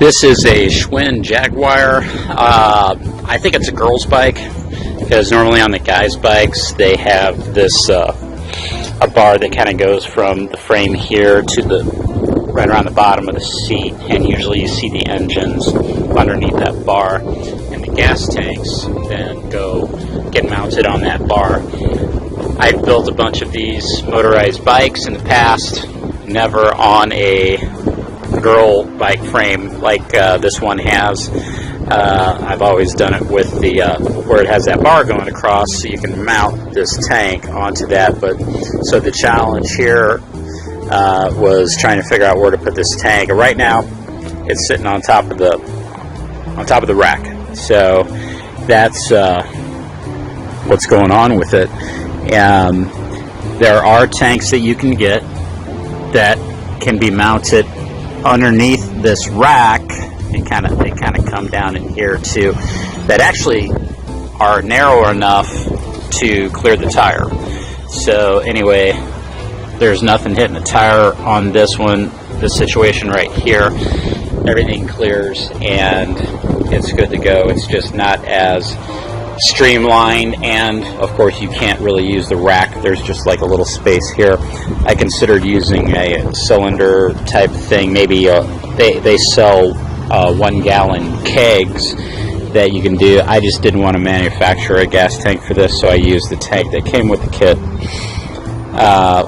This is a Schwinn Jaguar. I think it's a girl's bike because normally on the guys' bikes they have this a bar that kind of goes from the frame here to the right around the bottom of the seat, and usually you see the engines underneath that bar, and the gas tanks then get mounted on that bar. I've built a bunch of these motorized bikes in the past, never on a girl bike frame like this one has. I've always done it with the where it has that bar going across, so you can mount this tank onto that. But so the challenge here was trying to figure out where to put this tank. Right now, it's sitting on top of the rack. So that's what's going on with it. There are tanks that you can get that can be mounted underneath this rack, and they kind of come down in here too, that actually are narrow enough to clear the tire. So anyway, there's nothing hitting the tire on this one, this situation right here. Everything clears and it's good to go. It's just not as streamlined, and of course you can't really use the rack. There's just like a little space here. I considered using a cylinder type thing. Maybe they sell 1 gallon kegs that you can do. I just didn't want to manufacture a gas tank for this, so I used the tank that came with the kit.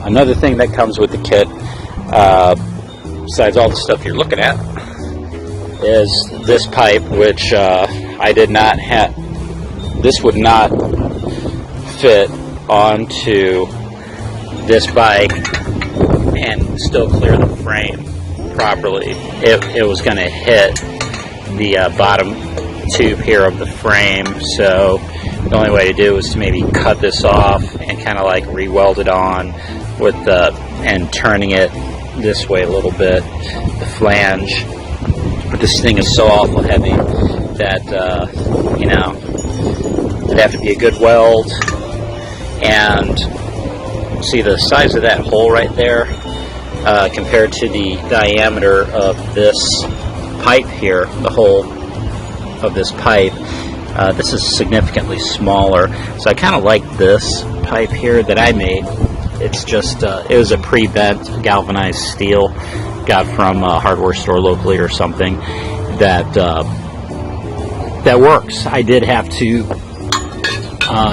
Another thing that comes with the kit, besides all the stuff you're looking at, is this pipe, which I did not have. This would not fit onto this bike and still clear the frame properly. It was going to hit the bottom tube here of the frame, so the only way to do was to maybe cut this off and kind of like re-weld it on with and turning it this way a little bit, the flange. But this thing is so awful heavy that you know, it'd have to be a good weld. And see the size of that hole right there compared to the diameter of this pipe here, the hole of this pipe, this is significantly smaller. So I kind of like this pipe here that I made. It's just it was a pre-bent galvanized steel, got from a hardware store locally or something, that that works. I did have to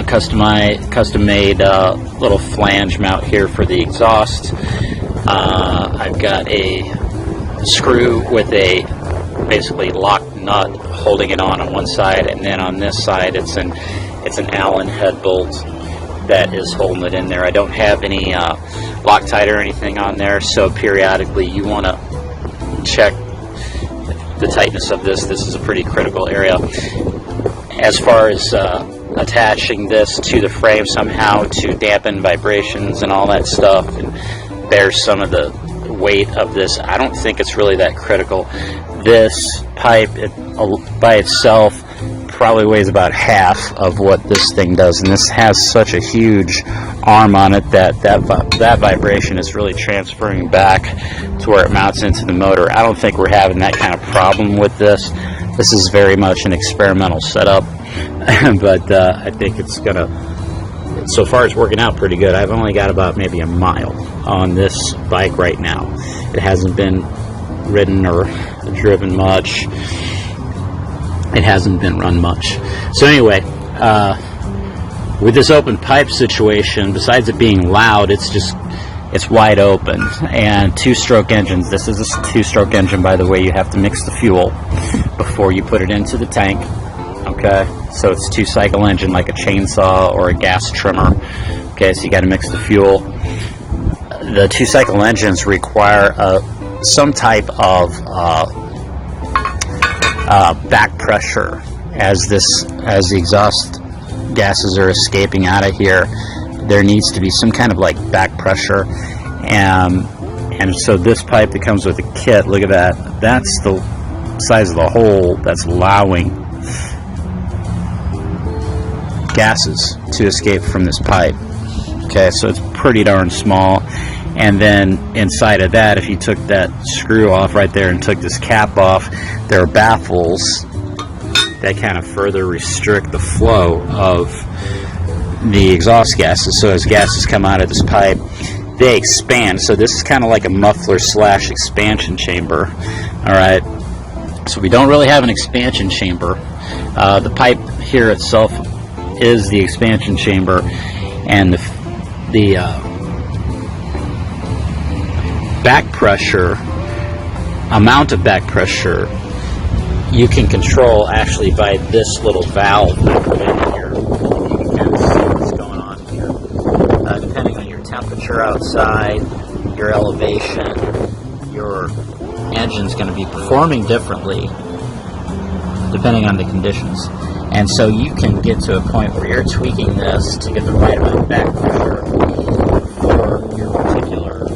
custom made little flange mount here for the exhaust. I've got a screw with a basically locked nut holding it on one side, and then on this side it's an Allen head bolt that is holding it in there. I don't have any Loctite or anything on there, so periodically you want to check the tightness of this. This is a pretty critical area. As far as attaching this to the frame somehow to dampen vibrations and all that stuff and bear some of the weight of this, I don't think it's really that critical. This pipe by itself probably weighs about half of what this thing does, and this has such a huge arm on it that vibration is really transferring back to where it mounts into the motor. I don't think we're having that kind of problem with this. This is very much an experimental setup, but I think it's gonna, so far it's working out pretty good. I've only got about maybe a mile on this bike right now. It hasn't been ridden or driven much. It hasn't been run much. So anyway, with this open pipe situation, besides it being loud, it's wide open, and two-stroke engines. This is a two-stroke engine, by the way. You have to mix the fuel before you put it into the tank. Okay, so it's two-cycle engine, like a chainsaw or a gas trimmer. Okay, so you got to mix the fuel. The two-cycle engines require some type of back pressure as the exhaust gases are escaping out of here. There needs to be some kind of like back pressure, and so this pipe that comes with the kit, look at that, that's the size of the hole that's allowing gases to escape from this pipe. Okay, so it's pretty darn small, And then inside of that, if you took that screw off right there and took this cap off, there are baffles that kind of further restrict the flow of the exhaust gases. So as gases come out of this pipe, they expand. So this is kind of like a muffler slash expansion chamber. All right. So we don't really have an expansion chamber. The pipe here itself is the expansion chamber, and the back pressure, amount of back pressure, you can control actually by this little valve right here. You can kind of see what's going on here. Depending on your temperature outside, your elevation, your engine's going to be performing differently depending on the conditions. And so you can get to a point where you're tweaking this to get the right amount of back pressure for your particular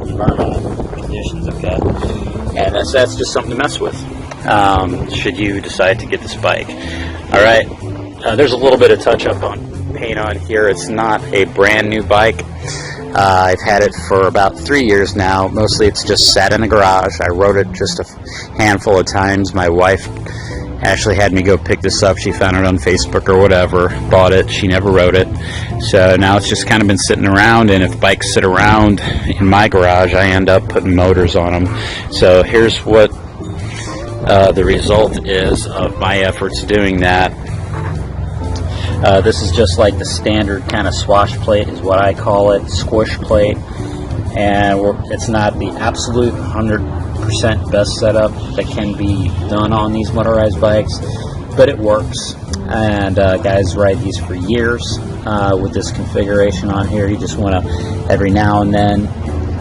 environmental conditions, okay? And that's just something to mess with, should you decide to get this bike. All right, there's a little bit of touch-up on paint on here. It's not a brand new bike. I've had it for about 3 years now. Mostly it's just sat in the garage. I rode it just a handful of times. My wife actually had me go pick this up. She found it on Facebook or whatever, bought it. She never rode it. So now it's just kind of been sitting around, and if bikes sit around in my garage, I end up putting motors on them. So here's what the result is of my efforts doing that. This is just like the standard kind of swash plate is what I call it, squish plate. And it's not the absolute 100% best setup that can be done on these motorized bikes, but it works. And guys ride these for years with this configuration on here. You just want to every now and then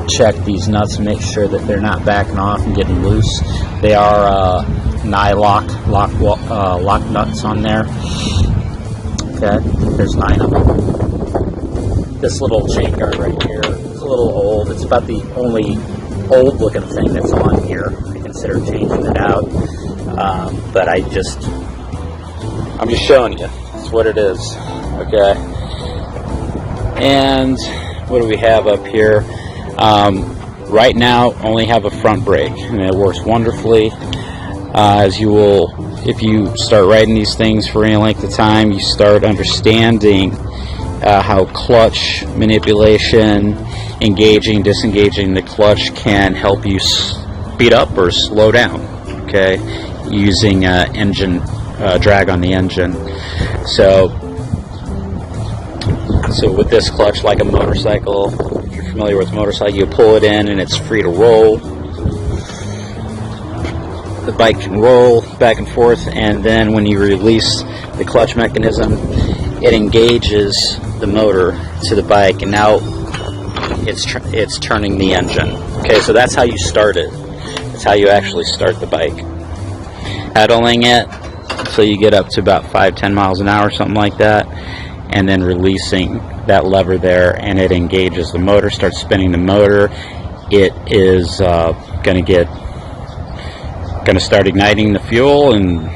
check these nuts and make sure that they're not backing off and getting loose. They are nylock lock nuts on there. Okay, there's 9 of them. This little chain guard right here is a little old. It's about the only old looking thing that's on here. I consider changing it out, but I'm just showing you. It's what it is. Okay. And what do we have up here? Right now, only have a front brake, and it works wonderfully. As you will, if you start riding these things for any length of time, you start understanding how clutch manipulation, engaging, disengaging the clutch can help you speed up or slow down, okay, using engine drag on the engine. So with this clutch, like a motorcycle, if you're familiar with a motorcycle, you pull it in and it's free to roll. The bike can roll back and forth, and then when you release the clutch mechanism, it engages the motor to the bike, and now it's turning the engine. Okay, so that's how you start it. That's how you actually start the bike. Pedaling it so you get up to about 5-10 miles an hour, something like that, and then releasing that lever there, and it engages the motor, starts spinning the motor. It is going to start igniting the fuel and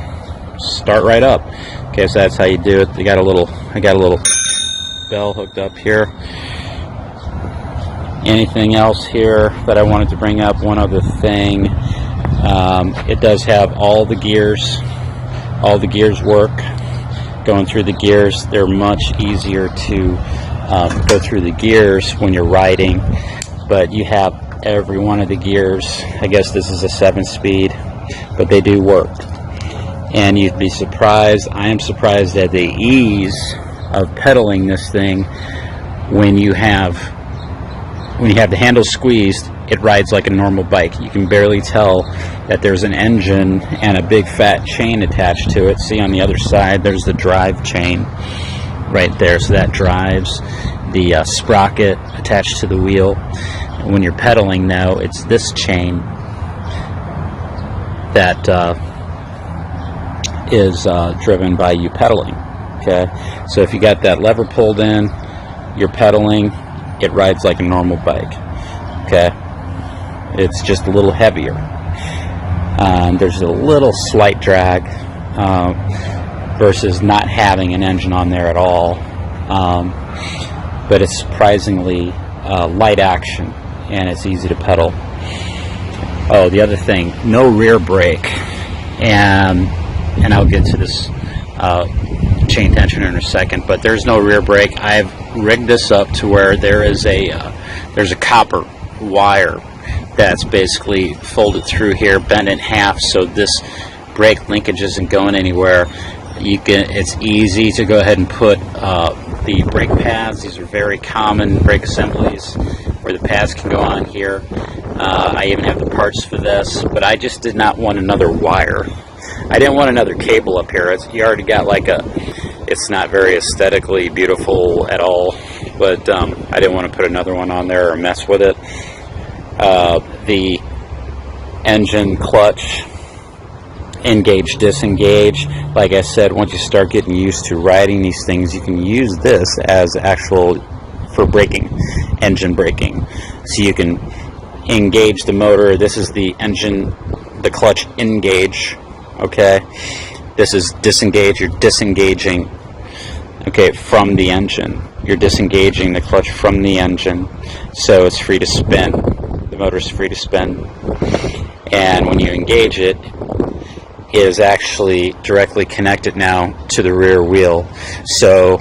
start right up. Okay, so that's how you do it. I got a little bell hooked up here. Anything else here that I wanted to bring up? One other thing. It does have all the gears. All the gears work. Going through the gears, they're much easier to go through the gears when you're riding, but you have every one of the gears. I guess this is a 7-speed, but they do work. And you'd be surprised, I am surprised at the ease of pedaling this thing. When you have the handles squeezed, it rides like a normal bike. You can barely tell that there's an engine and a big fat chain attached to it. See, on the other side there's the drive chain right there, so that drives the sprocket attached to the wheel. When you're pedaling now, it's this chain that is driven by you pedaling. Okay, so if you got that lever pulled in, you're pedaling, it rides like a normal bike. Okay, it's just a little heavier. There's a little slight drag versus not having an engine on there at all, but it's surprisingly light action. and it's easy to pedal. Oh, the other thing, no rear brake, and I'll get to this chain tensioner in a second, but there's no rear brake. I've rigged this up to where there's a copper wire that's basically folded through here, bent in half, so this brake linkage isn't going anywhere. It's easy to go ahead and put the brake pads. These are very common brake assemblies where the pads can go on here. I even have the parts for this, but I just did not want another wire. I didn't want another cable up here. You already got like it's not very aesthetically beautiful at all, but I didn't want to put another one on there or mess with it. The engine, clutch, engage, disengage. Like I said, once you start getting used to riding these things, you can use this as for braking, engine braking. So you can engage the motor. This is the engine, the clutch engage. Okay, this is disengage. You're disengaging, okay, from the engine. You're disengaging the clutch from the engine, so it's free to spin. The motor's free to spin, and when you engage it, is actually directly connected now to the rear wheel. So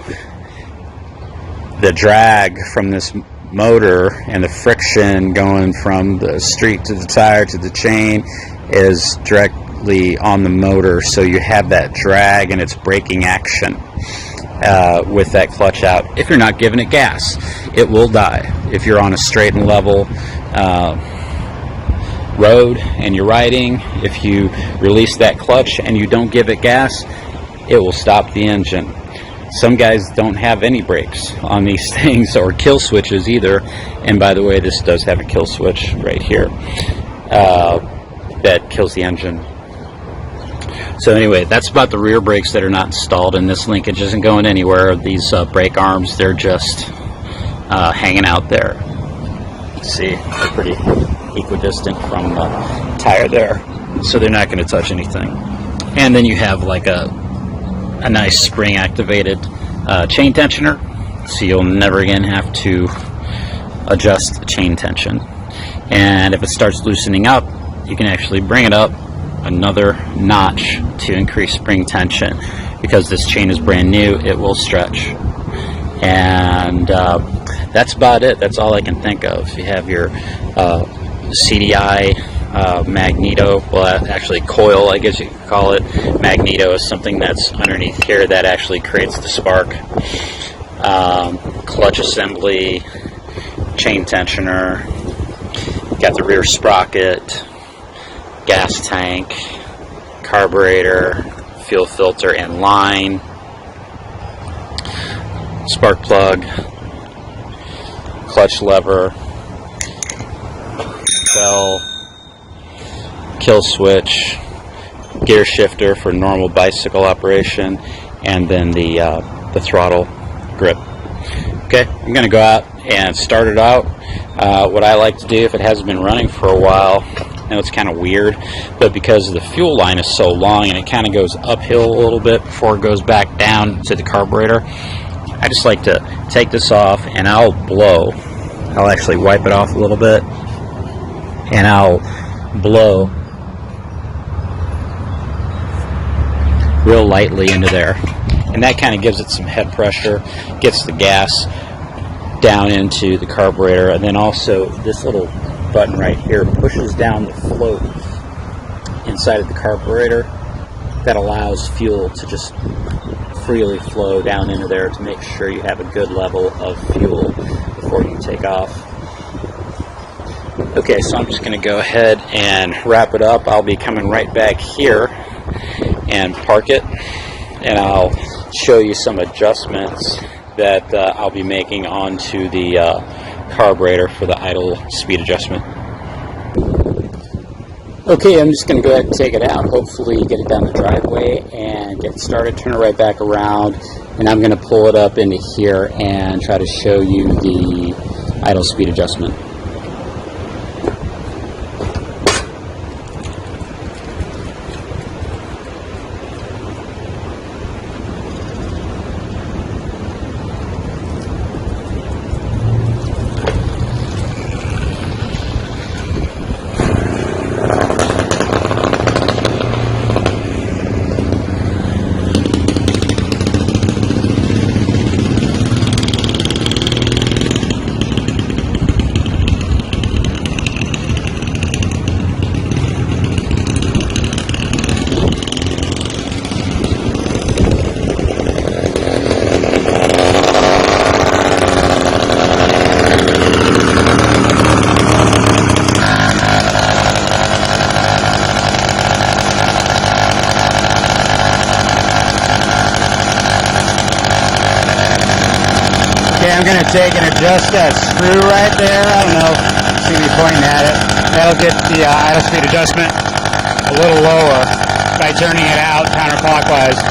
the drag from this motor and the friction going from the street to the tire to the chain is directly on the motor, so you have that drag and its braking action with that clutch out. If you're not giving it gas, it will die. If you're on a straight and level road and you're riding, if you release that clutch and you don't give it gas, it will stop the engine. Some guys don't have any brakes on these things, or kill switches either, and by the way, this does have a kill switch right here that kills the engine. So anyway, that's about the rear brakes that are not installed, and this linkage isn't going anywhere. These brake arms, they're just hanging out there. See, they're pretty equidistant from the tire there, so they're not going to touch anything. And then you have like a nice spring activated chain tensioner, so you'll never again have to adjust the chain tension. And if it starts loosening up, you can actually bring it up another notch to increase spring tension. Because this chain is brand new, it will stretch. And that's about it. That's all I can think of. You have your CDI magneto, well, actually coil, I guess you could call it. Magneto is something that's underneath here that actually creates the spark. Clutch assembly, chain tensioner, got the rear sprocket, gas tank, carburetor, fuel filter and line, spark plug, clutch lever, bell, kill switch, gear shifter for normal bicycle operation, and then the throttle grip. Okay, I'm going to go out and start it out. What I like to do, if it hasn't been running for a while, I know it's kind of weird, but because the fuel line is so long and it kind of goes uphill a little bit before it goes back down to the carburetor, I just like to take this off and I'll blow. I'll actually wipe it off a little bit and I'll blow real lightly into there, and that kind of gives it some head pressure, gets the gas down into the carburetor, and then also this little button right here pushes down the float inside of the carburetor that allows fuel to just freely flow down into there to make sure you have a good level of fuel before you take off. Okay, so I'm just going to go ahead and wrap it up. I'll be coming right back here and park it, and I'll show you some adjustments that I'll be making onto the carburetor for the idle speed adjustment. Okay, I'm just going to go ahead and take it out, hopefully get it down the driveway and get it started, turn it right back around, and I'm going to pull it up into here and try to show you the idle speed adjustment. I'm going to take and adjust that screw right there. I don't know. See me pointing at it. That'll get the idle speed adjustment a little lower by turning it out counterclockwise.